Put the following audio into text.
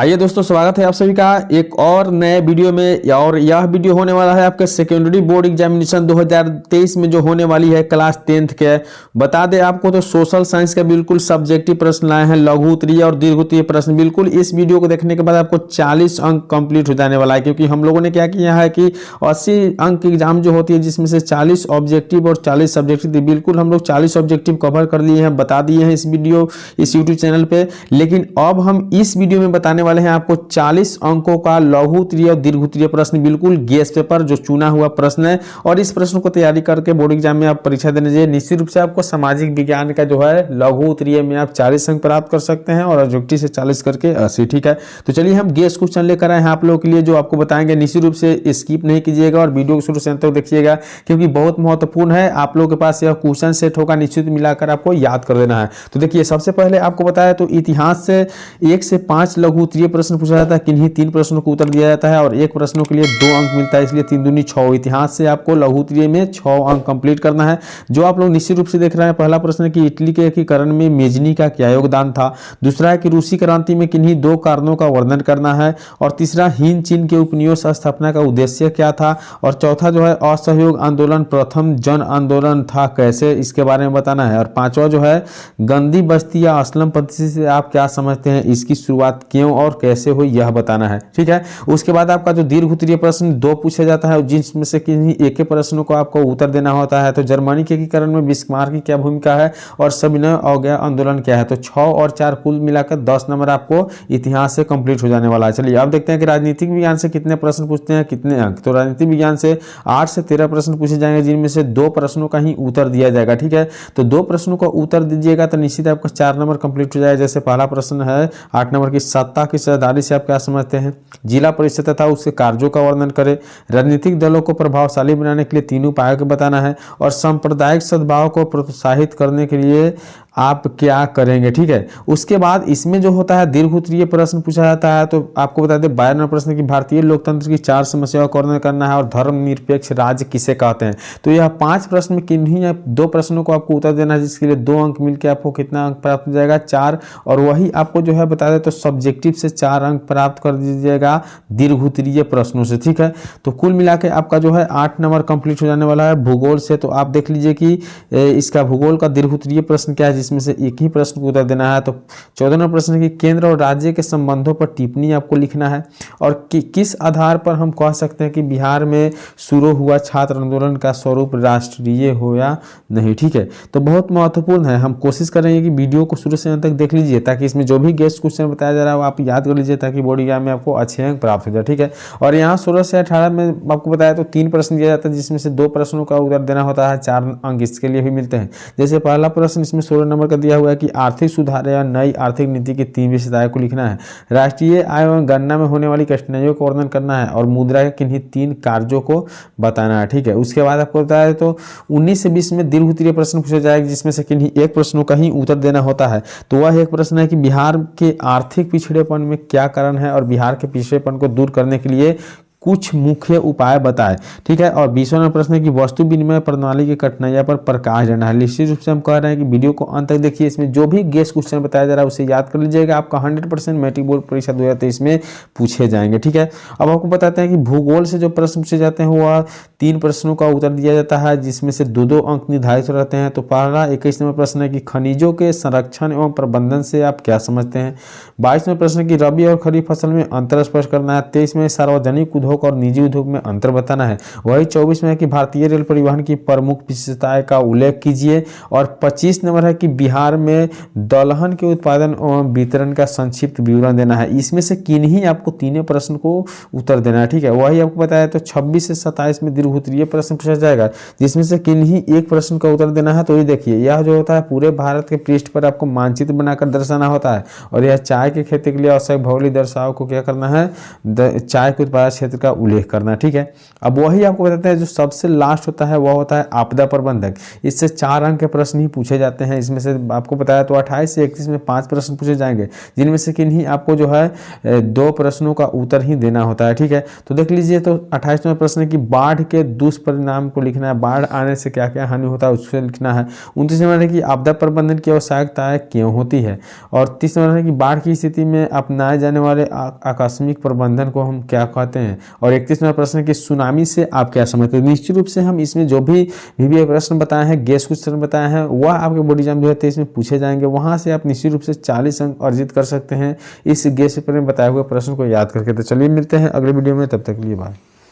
आइए दोस्तों, स्वागत है आप सभी का एक और नए वीडियो में। और यह वीडियो होने वाला है आपके सेकेंडरी बोर्ड एग्जामिनेशन 2023 में जो होने वाली है क्लास 10th के। बता दें आपको तो सोशल साइंस का बिल्कुल सब्जेक्टिव प्रश्न लाए हैं, लघु उत्तरीय और दीर्घ उत्तरीय प्रश्न। बिल्कुल इस वीडियो को देखने के बाद आपको 40 अंक कंप्लीट हो जाने वाला है, क्योंकि हम लोगों ने क्या किया है कि 80 अंक की एग्जाम जो होती है जिसमें से 40 ऑब्जेक्टिव और 40 सब्जेक्टिव, बिल्कुल हम लोग 40 ऑब्जेक्टिव कवर कर लिए हैं, बता दिए हैं इस यूट्यूब चैनल पे। लेकिन अब हम इस वीडियो में बताने वाले हैं आपको 40 अंकों का लघु उत्तरीय और दीर्घ उत्तरीय प्रश्न, बिल्कुल गेस पेपर जो चुना हुआ प्रश्न है। और इस प्रश्न को तैयारी करके बोर्ड एग्जाम में आप परीक्षा देने जाइए। निश्चित रूप से आपको सामाजिक विज्ञान का जो है लघु उत्तरीय में आप 40 अंक प्राप्त कर सकते हैं और ऑब्जेक्टिव से 40 करके 80। ठीक है, तो चलिए हम गेस क्वेश्चन लेकर आए हैं आप लोगों के लिए, जो आपको बताएंगे। निश्चित रूप से स्किप नहीं कीजिएगा और वीडियो को शुरू से अंत तक देखिएगा, क्योंकि बहुत महत्वपूर्ण है। आप लोगों के पास यह क्वेश्चन सेट होगा, निश्चित मिलाकर आपको याद कर देना है। तो देखिए, सबसे पहले आपको बताया तो इतिहास से 1 से 5 लघु उत्तरीय प्रश्न पूछा जाता है, किन्हीं 3 प्रश्नों को उत्तर दिया जाता है और एक प्रश्नों के लिए 2 अंक मिलता है, इसलिए 3 दूनी 6। इतिहास से आपको लघु उत्तरीय में 6 अंक कंप्लीट करना है। जो आप लोग निश्चित रूप से देख रहे हैं, पहला प्रश्न है कि इटली के एकीकरण में मेजनी का क्या योगदान था। दूसरा है कि रूसी क्रांति में किन्हीं 2 कारणों का वर्णन करना है। और तीसरा, हिंद चीन के उपनिवेश स्थापना का उद्देश्य क्या था। और चौथा जो है, असहयोग आंदोलन प्रथम जन आंदोलन था कैसे, इसके बारे में बताना है। और पांचवा जो है, गंदी बस्ती या असलम पद्धति से आप क्या समझते हैं, इसकी शुरुआत क्यों और कैसे हुई, यह बताना है। ठीक है, उसके बाद आपका जो दीर्घ उत्तरीय प्रश्न 2 पूछा जाता है, जिसमें से किन्हीं एक के प्रश्नों को आपको उत्तर देना होता है। तो जर्मनी के एकीकरण में बिस्मार्क की क्या भूमिका है और सविनय अवज्ञा आंदोलन क्या है। तो 6 और 4 कुल मिलाकर 10 नंबर आपको इतिहास से कंप्लीट हो जाने वाला है। चलिए अब देखते हैं कि राजनीतिक विज्ञान से कितने प्रश्न पूछते हैं, कितने अंक। तो राजनीतिक विज्ञान से 8 से 13 प्रश्न पूछे जाएंगे, जिनमें से 2 प्रश्नों का ही उत्तर दिया जाएगा। ठीक है, तो 2 प्रश्नों का उत्तर दीजिएगा तो निश्चित आपका 4 नंबर कंप्लीट हो जाएगा। जैसे पहला प्रश्न है 8 नंबर की, सत्ता की सदारी से आप क्या समझते हैं। जिला परिषद तथा उसके कार्यों का वर्णन करें। राजनीतिक दलों को प्रभावशाली बनाने के लिए 3 उपायों को बताना है। और सांप्रदायिक सद्भाव को प्रोत्साहित करने के लिए आप क्या करेंगे। ठीक है, उसके बाद इसमें जो होता है दीर्घ उत्तरीय प्रश्न पूछा जाता है। तो आपको बता दें 12 नंबर प्रश्न की, भारतीय लोकतंत्र की 4 समस्याओं का वर्णन करना है और धर्मनिरपेक्ष राज्य किसे कहते हैं। तो यह 5 प्रश्न में किन्हीं 2 प्रश्नों को आपको उत्तर देना है, जिसके लिए 2 अंक मिलकर आपको कितना अंक प्राप्त हो जाएगा, 4। और वही आपको जो है बता दें तो सब्जेक्टिव से 4 अंक प्राप्त कर दीजिएगा दीर्घ उत्तरीय प्रश्नों से। ठीक है, तो कुल मिला के आपका जो है 8 नंबर कंप्लीट हो जाने वाला है भूगोल से। तो आप देख लीजिए कि इसका भूगोल का दीर्घ उत्तरीय प्रश्न क्या है, जिसमें से एक ही प्रश्न को उत्तर देना है। तो 14 नंबर प्रश्न की, केंद्र और राज्य के संबंधों पर टिप्पणी आपको लिखना है और किस आधार पर हम कह सकते हैं कि बिहार में शुरू हुआ छात्र आंदोलन का स्वरूप राष्ट्रीय हो या नहीं। ठीक है, तो बहुत महत्वपूर्ण है। हम कोशिश करेंगे कि वीडियो को शुरू से अंत तक देख लीजिए, ताकि इसमें जो भी गेस्ट क्वेश्चन बताया जा रहा है आप याद कर लीजिए, ताकि बोर्ड एग्जाम में आपको अच्छे अंक प्राप्त हो जाए। ठीक है, और यहाँ 16 से 18 में आपको बताया तो 3 प्रश्न दिया जाता है, जिसमें से 2 प्रश्नों का उत्तर देना होता है, 4 अंक इसके लिए भी मिलते हैं। जैसे पहला प्रश्न इसमें 16 नंबर का दिया हुआ है कि आर्थिक सुधार या नई आर्थिक नीति की 3 विशेषताएं को लिखना है। राष्ट्रीय आय एवं गणना में होने वाली कठिनाइयों का वर्णन करना है और मुद्रा के किन्हीं 3 कार्यों को बताना है। ठीक है, उसके बाद आपको बताया तो 19 से 20 में दीर्घ उत्तरीय प्रश्न पूछे जाएंगे, जिसमें से किन्हीं एक प्रश्नों का ही उत्तर देना होता है। तो वह एक प्रश्न है कि बिहार के आर्थिक पिछड़ेपन में क्या कारण है और बिहार के पिछड़ेपन को दूर करने के लिए कुछ मुख्य उपाय बताएं। ठीक है, और 20वां प्रश्न है कि वस्तु विनिमय प्रणाली की कठिनाइयों पर प्रकाश डालना है। निश्चित रूप से हम कह रहे हैं कि वीडियो को अंत तक देखिए, इसमें जो भी गेस्ट क्वेश्चन बताया जा रहा है उसे याद कर लीजिएगा। आपका 100% मैट्रिक बोर्ड परीक्षा 2023 में पूछे जाएंगे। ठीक है, अब आपको बताते हैं कि भूगोल से जो प्रश्न पूछे जाते हैं वह 3 प्रश्नों का उत्तर दिया जाता है, जिसमें से 2-2 अंक निर्धारित रहते हैं। तो पहला 21 नंबर प्रश्न है कि खनिजों के संरक्षण एवं प्रबंधन से आप क्या समझते हैं। 22 नंबर प्रश्न की, रबी और खरीफ फसल में अंतर स्पष्ट करना है। 23 में सार्वजनिक उद्योग और निजी उद्योग में अंतर बताना है। वही 24 में है कि भारतीय रेल परिवहन की प्रमुख विशेषताएं का उल्लेख कीजिए। और 25 नंबर है कि बिहार में दलहन के उत्पादन एवं वितरण का संक्षिप्त विवरण देना है। इसमें से किन्हीं आपको 3 प्रश्न को उत्तर देना है। ठीक है, वही आपको बताया तो 26 से 27 में दीर्घ उत्तरीय प्रश्न पूछा जाएगा, जिसमें से किन्हीं एक प्रश्न का उत्तर देना है। तो ये देखिए, यह जो होता है पूरे भारत के पृष्ठ पर आपको मानचित्र बनाकर दर्शाना होता है। और यह चाय की खेती के लिए आवश्यक भौगोलिक दर्शाव को क्या करना है, चाय के उत्पादक क्षेत्र का उल्लेख करना। ठीक है, अब वही आपको बताते हैं जो सबसे लास्ट होता है वह होता है आपदा प्रबंधक। इससे 4 अंक के प्रश्न ही पूछे जाते हैं। इसमें से आपको बताया तो 28 से 31 में 5 प्रश्न पूछे जाएंगे, जिनमें से किन्हीं आपको जो है 2 प्रश्नों का उत्तर ही देना होता है। ठीक है, तो देख लीजिए, तो 28वां प्रश्न है कि बाढ़ के दुष्परिणाम को लिखना है, बाढ़ आने से क्या क्या हानि होता है उसको लिखना है। 29वां नंबर है कि आपदा प्रबंधन की आवश्यकता क्यों होती है, और 30वां नंबर है कि बाढ़ की स्थिति में अपनाए जाने वाले आकस्मिक प्रबंधन को हम क्या कहते हैं, और 31वां प्रश्न है कि सुनामी से आप क्या समझते हैं। निश्चित रूप से हम इसमें जो भी प्रश्न बताए हैं, गेस क्वेश्चन बताए हैं, वह आपके बोर्ड एग्जाम 2023 में पूछे जाएंगे। वहां से आप निश्चित रूप से 40 अंक अर्जित कर सकते हैं इस गेस पेपर में बताए हुए प्रश्न को याद करके। तो चलिए मिलते हैं अगले वीडियो में, तब तक के लिए बाय।